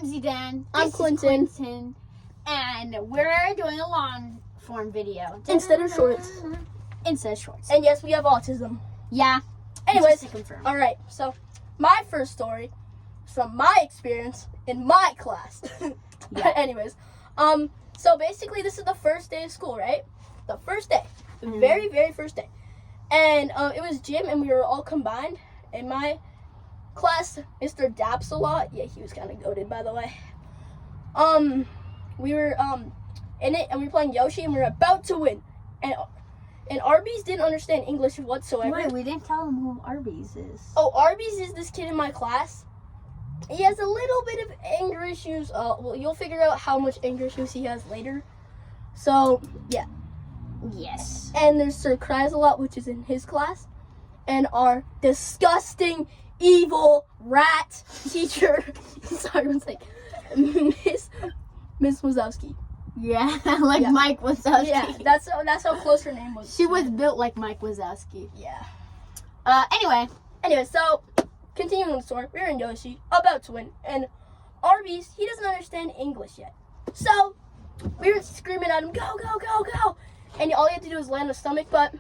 I'm Zidane. I'm This is Quentin. Quentin. And we're doing a long form video. Instead of shorts. Instead of shorts. And yes, we have autism. Yeah. Anyways, just to confirm. all right. So, my first story is from my experience in my class. Yeah. Anyways, so basically, this is the first day of school, right? The first day, the Mhm. very, very first day, and it was gym, and we were all combined. In my class, Mr. Daps a lot. Yeah, he was kind of goated, by the way. We were in it, and we were playing Yoshi, and we were about to win, and Arby's didn't understand English whatsoever. Wait, we didn't tell them who Arby's is. Oh, Arby's is this kid in my class. He has a little bit of anger issues. Well, you'll figure out how much anger issues he has later. So, yeah. Yes. And there's Sir Cries-a-Lot, which is in his class. And our disgusting, evil, rat teacher. Sorry, one sec. Miss Wazowski. Yeah, like Yeah. Mike Wazowski. Yeah, that's how close her name was. She was built like Mike Wazowski. Yeah. Anyway, So, continuing the story, we were in Yoshi, about to win, and Arby's, he doesn't understand English yet. So, we were screaming at him, go, go, go, go, and all he had to do was land on his stomach, but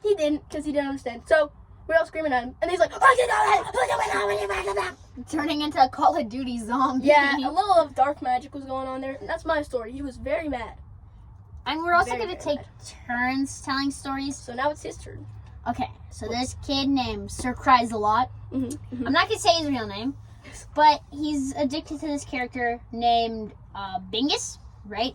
he didn't, because he didn't understand. So, we were all screaming at him, and he's like, turning into a Call of Duty zombie. yeah, a little of dark magic was going on there, and that's my story. He was very mad. And we're also Very, going to very take turns telling stories. So now it's his turn. Okay, so this kid named Sir Cries-a-Lot. Mm-hmm. I'm not going to say his real name, but he's addicted to this character named Bingus, right?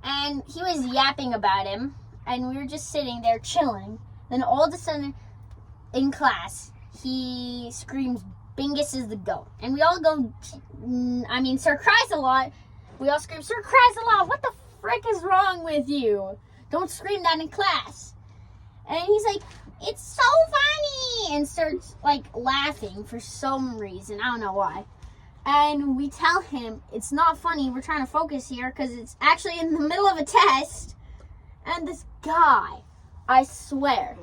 And he was yapping about him, and we were just sitting there chilling. Then all of a sudden, in class, he screams, Bingus is the GOAT. And we all go, Sir Cries-a-Lot. We all scream, Sir Cries-a-Lot, what the frick is wrong with you? Don't scream that in class. And he's like, it's so funny, and starts like laughing for some reason. I don't know why. And we tell him it's not funny. We're trying to focus here because it's actually in the middle of a test. And this guy, I swear,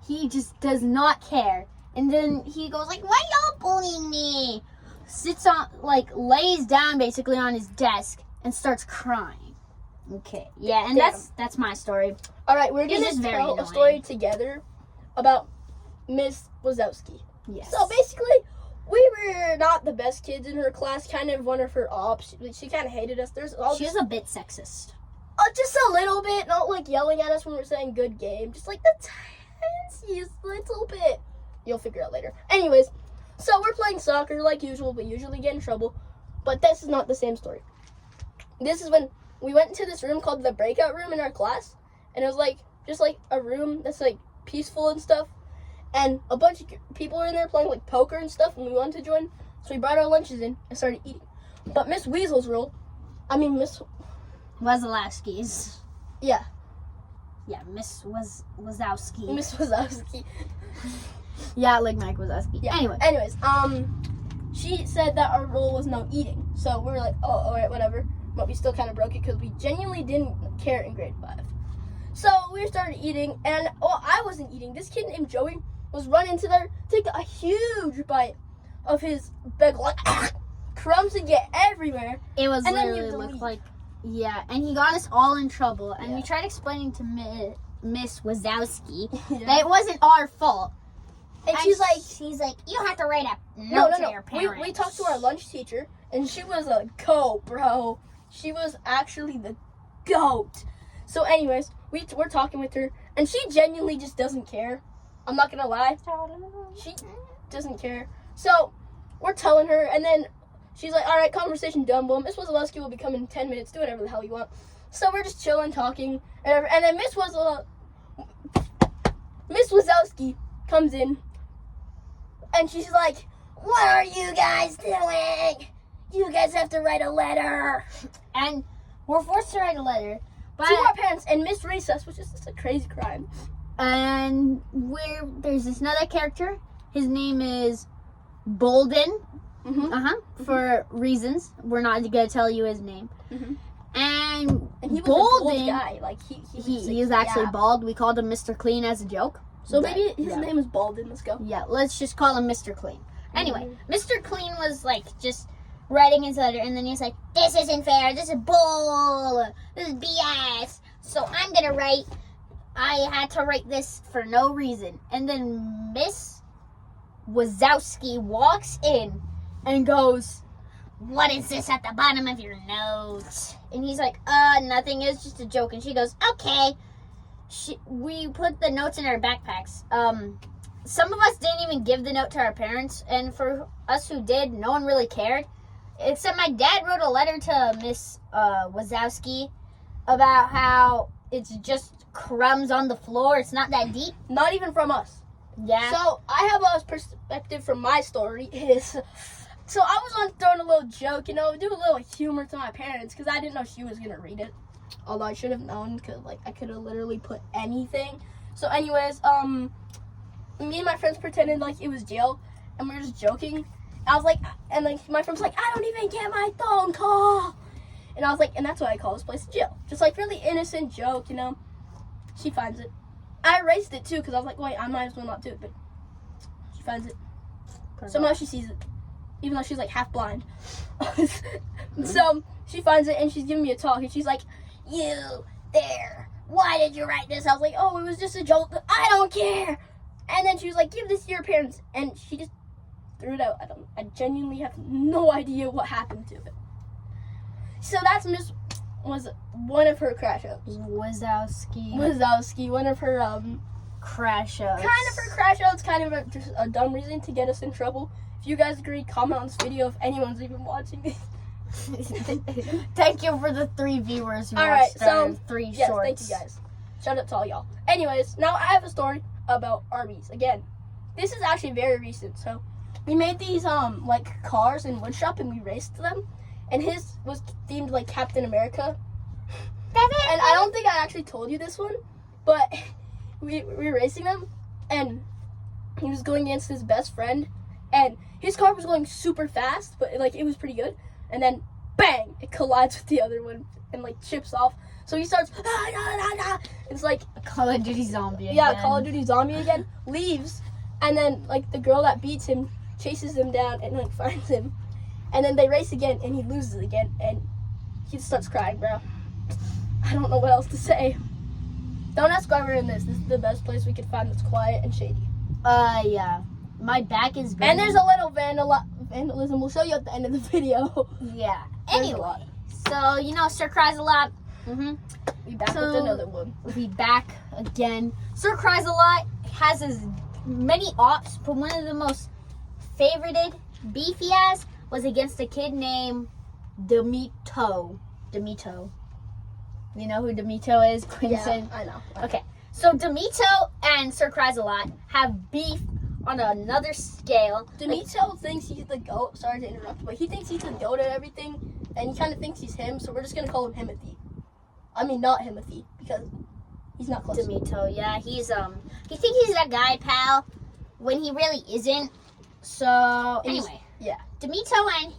he just does not care. And then he goes like, why y'all bullying me? Sits on, like, lays down basically on his desk and starts crying. Okay, yeah, and Damn. that's my story. All right, we're It's going just to very tell annoying. a story together about Miss Wazowski. Yes. So basically, we were not the best kids in her class. Kind of one of her ops. She kind of hated us. There's all She was a bit sexist. just a little bit, not like yelling at us when we're saying good game. Just like the tensiest little bit. You'll figure out later. Anyways, so we're playing soccer like usual. We usually get in trouble, but this is not the same story. This is when we went into this room called the breakout room in our class, and it was like just like a room that's like peaceful and stuff. And a bunch of people were in there playing like poker and stuff, and we wanted to join, so we brought our lunches in and started eating. But Miss Miss Wazowski's. Yeah, Yeah, Miss Wazowski. Miss Wazowski. Yeah, like Mike Wazowski. Yeah. Anyway. Anyways, she said that our rule was no eating, so we were like, oh, all right, whatever. But we still kind of broke it because we genuinely didn't care in grade 5. So we started eating, and I wasn't eating. This kid named Joey was running into there, take a huge bite of his bag, like crumbs would get everywhere. It was And then you literally have to looked leave. like, yeah, and he got us all in trouble. And Yeah. we tried explaining to Miss Wazowski Yeah. that it wasn't our fault. And she's like, you have to write a no. note to your parents. We talked to our lunch teacher, and she was a goat, bro. She was actually the goat. So anyways, we're talking with her, and she genuinely just doesn't care. I'm not gonna lie. She doesn't care. So we're telling her, and then she's like, all right, conversation done. Well, Miss Wazowski will be coming in 10 minutes. Do whatever the hell you want. So we're just chilling, talking, and then Miss Wazowski comes in, and she's like, what are you guys doing? You guys have to write a letter And we're forced to write a letter. But to our parents and miss recess, which is just a crazy crime. and there's this another character. His name is Bolden. Mm-hmm. For reasons. We're not gonna tell you his name. Mm-hmm. And And he was Bolden, a bald guy. Like he is actually yeah. bald. We called him Mr. Clean as a joke. So But, maybe his yeah. name is Bolden. Let's go. Yeah, let's just call him Mr. Clean. Anyway, Mhm. Mr. Clean was like just writing his letter, and then he's like, this isn't fair, this is bull, this is BS, so I'm gonna write, I had to write this for no reason. And then Miss Wazowski walks in and goes, what is this at the bottom of your note? And he's like, nothing, it's just a joke. And she goes, okay. We put the notes in our backpacks. Some of us didn't even give the note to our parents, and for us who did, no one really cared. Except my dad wrote a letter to Miss Wazowski about how it's just crumbs on the floor. It's not that deep. Not even from us. Yeah. So I have a perspective from my story. So I was on throwing a little joke, do a little humor to my parents because I didn't know she was gonna read it. Although I should have known because I could have literally put anything. So anyways, me and my friends pretended like it was jail, and we were just joking. I was like, and my friend was like, I don't even get my phone call. And I was like, and that's why I call this place jail. Just like really innocent joke, She finds it. I erased it too because I was like, wait, I might as well not do it. But she finds it. Somehow she sees it, even though she's like half blind. So she finds it and she's giving me a talk, and she's like, you there, why did you write this? I was like, oh, it was just a joke. I don't care. And then she was like, give this to your parents, and she just threw it out. I genuinely have no idea what happened to it. So that's was one of her crash outs. Wazowski, one of her crash outs. Kind of her crash outs, kind of just a dumb reason to get us in trouble. If you guys agree, comment on this video if anyone's even watching this. Thank you for the 3 viewers who watched our 3 yes, shorts. Thank you guys. Shout out to all y'all. Anyways, now I have a story about Arby's. Again, this is actually very recent. So we made these like cars in woodshop and we raced them, and his was themed like Captain America. And I don't think I actually told you this one, but we were racing them, and he was going against his best friend, and his car was going super fast, but it was pretty good. And then bang, it collides with the other one and like chips off. So he starts, it's like Call of Duty Zombie again. Yeah, Call of Duty Zombie again. Leaves, and then like the girl that beats him chases him down and like finds him, and then they race again and he loses again and he just starts crying, bro. I don't know what else to say. Don't ask why we're in this. This is the best place we could find that's quiet and shady. Yeah. My back is burning. And there's a little vandalism. We'll show you at the end of the video. Yeah. There's a Anyway, lot. so Sir Cries a Lot. We back with another one. We back again. Sir Cries a Lot has as many ops, but one of the most favorited beef he has was against a kid named Demito. You know who Demito is, Quinton? Yeah, I know. Okay, so Demito and Sir Cries a Lot have beef on another scale. Demito thinks he's the GOAT. Sorry to interrupt, but he thinks he's the GOAT at everything, and he kind of thinks he's him, so we're just going to call him Himothy. I mean, not Himothy, because he's not close. Demito, yeah, he thinks he's that guy, pal, when he really isn't. So, anyway. Yeah. Demito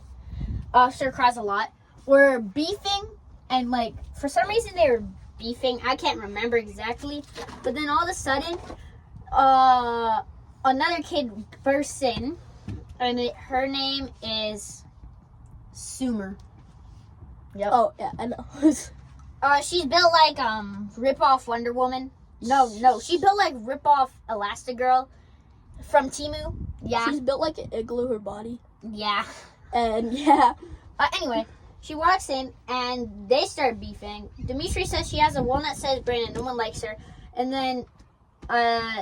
and Sir Cries a Lot were beefing, and like, for some reason they were beefing. I can't remember exactly, but then all of a sudden, another kid bursts in, and her name is Sumer. Yep. Oh, yeah, I know. She's built like rip-off Wonder Woman. No, she built like rip-off Elastigirl from Temu. Yeah. She's built like an igloo, her body. Yeah. And yeah. Anyway, she walks in and they start beefing. Dimitri says she has a walnut-sized brain and no one likes her. And then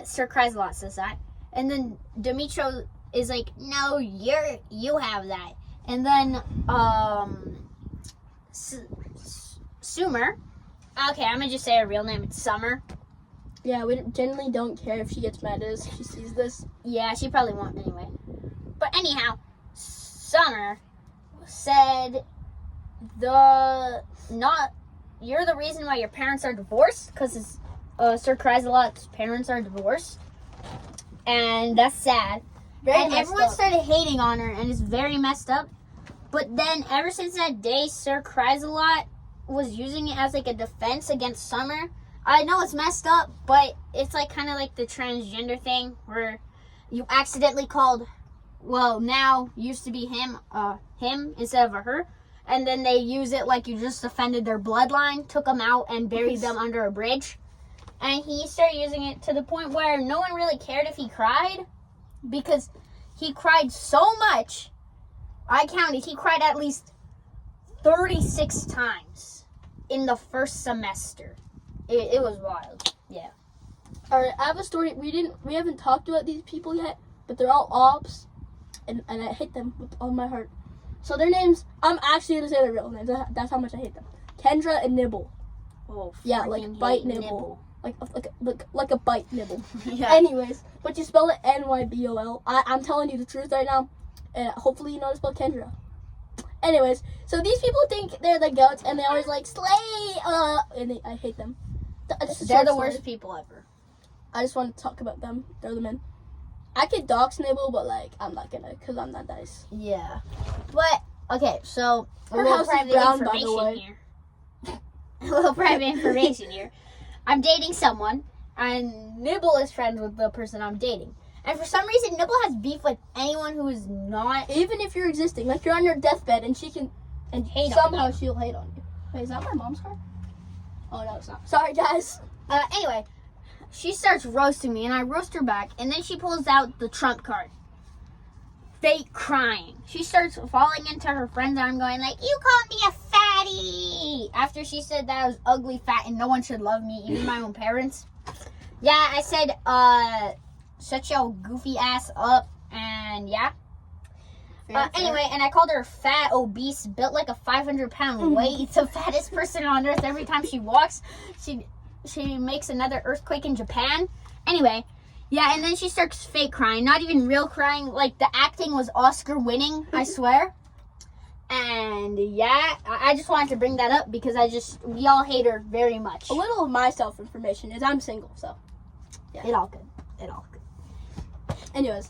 Sir Cries a Lot says that. And then Dimitro is like, no, you have that. And then Sumer. Okay, I'm gonna just say her real name. It's Summer. Yeah, we generally don't care if she gets mad at us. She sees this. Yeah, she probably won't anyway. But anyhow, Summer said you're the reason why your parents are divorced, because Sir Cries a Lot's parents are divorced, and that's sad. And everyone started hating on her, and it's very messed up. But then ever since that day, Sir Cries a Lot was using it as like a defense against Summer. I know it's messed up, but it's like kind of like the transgender thing where you accidentally called well, now used to be him instead of a her. And then they use it like you just offended their bloodline, took them out and buried them under a bridge. And he started using it to the point where no one really cared if he cried, because he cried so much. I counted, he cried at least 36 times in the first semester. It was wild. Yeah. Alright, I have a story. We haven't talked about these people yet, but they're all ops, and I hate them with all my heart. So their names, I'm actually gonna say their real names. That's how much I hate them. Kendra and Nibble. Oh, Yeah, like freaking bite hate nibble. Like a bite nibble. Yeah. Anyways, but you spell it Nybol. I'm telling you the truth right now, and hopefully you know how to spell Kendra. Anyways, so these people think they're the goats, and they always like slay. And I hate them. They're the worst people ever. I just want to talk about them. Throw them in. I could dox Nibble, but like I'm not gonna, cause I'm not nice. Yeah. But okay, so a Her little house is private brown, by the information way. here. A little private information here. I'm dating someone, and Nibble is friends with the person I'm dating. And for some reason, Nibble has beef with anyone who is not. Even if you're existing, like you're on your deathbed, and she can, and Hate on somehow you. she'll hate on you. Wait, is that my mom's car? Oh no, it's not. Sorry, guys. Anyway, she starts roasting me, and I roast her back, and then she pulls out the trump card. Fake crying. She starts falling into her friends, and I'm going like, "You called me a fatty!" After she said that I was ugly, fat, and no one should love me, even my own parents. Yeah, I said, shut your goofy ass up, and yeah. Anyway, and I called her fat, obese, built like a 500-pound weight, the fattest person on earth. Every time she walks, she makes another earthquake in Japan. Anyway, yeah, and then she starts fake crying, not even real crying. Like, the acting was Oscar-winning, I swear. And yeah, I just wanted to bring that up because we all hate her very much. A little of my self-information is I'm single, so. It all good. Anyways.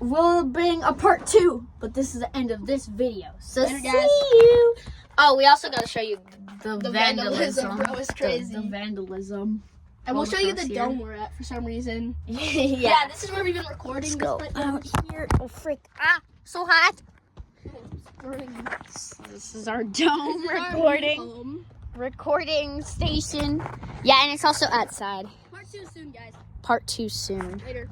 We'll bring a part 2, but this is the end of this video. So Later, see guys. you. Oh, we also gotta show you the vandalism, vandalism. bro, is crazy. The vandalism. And we'll show you the Holocaust dome here. we're at for some reason. Yeah. This is where we've been recording. Let's go this out here. Oh, frick. Ah, so hot. This is our dome recording station. Yeah, and it's also outside. Part 2 soon, guys. Part 2 soon. Later.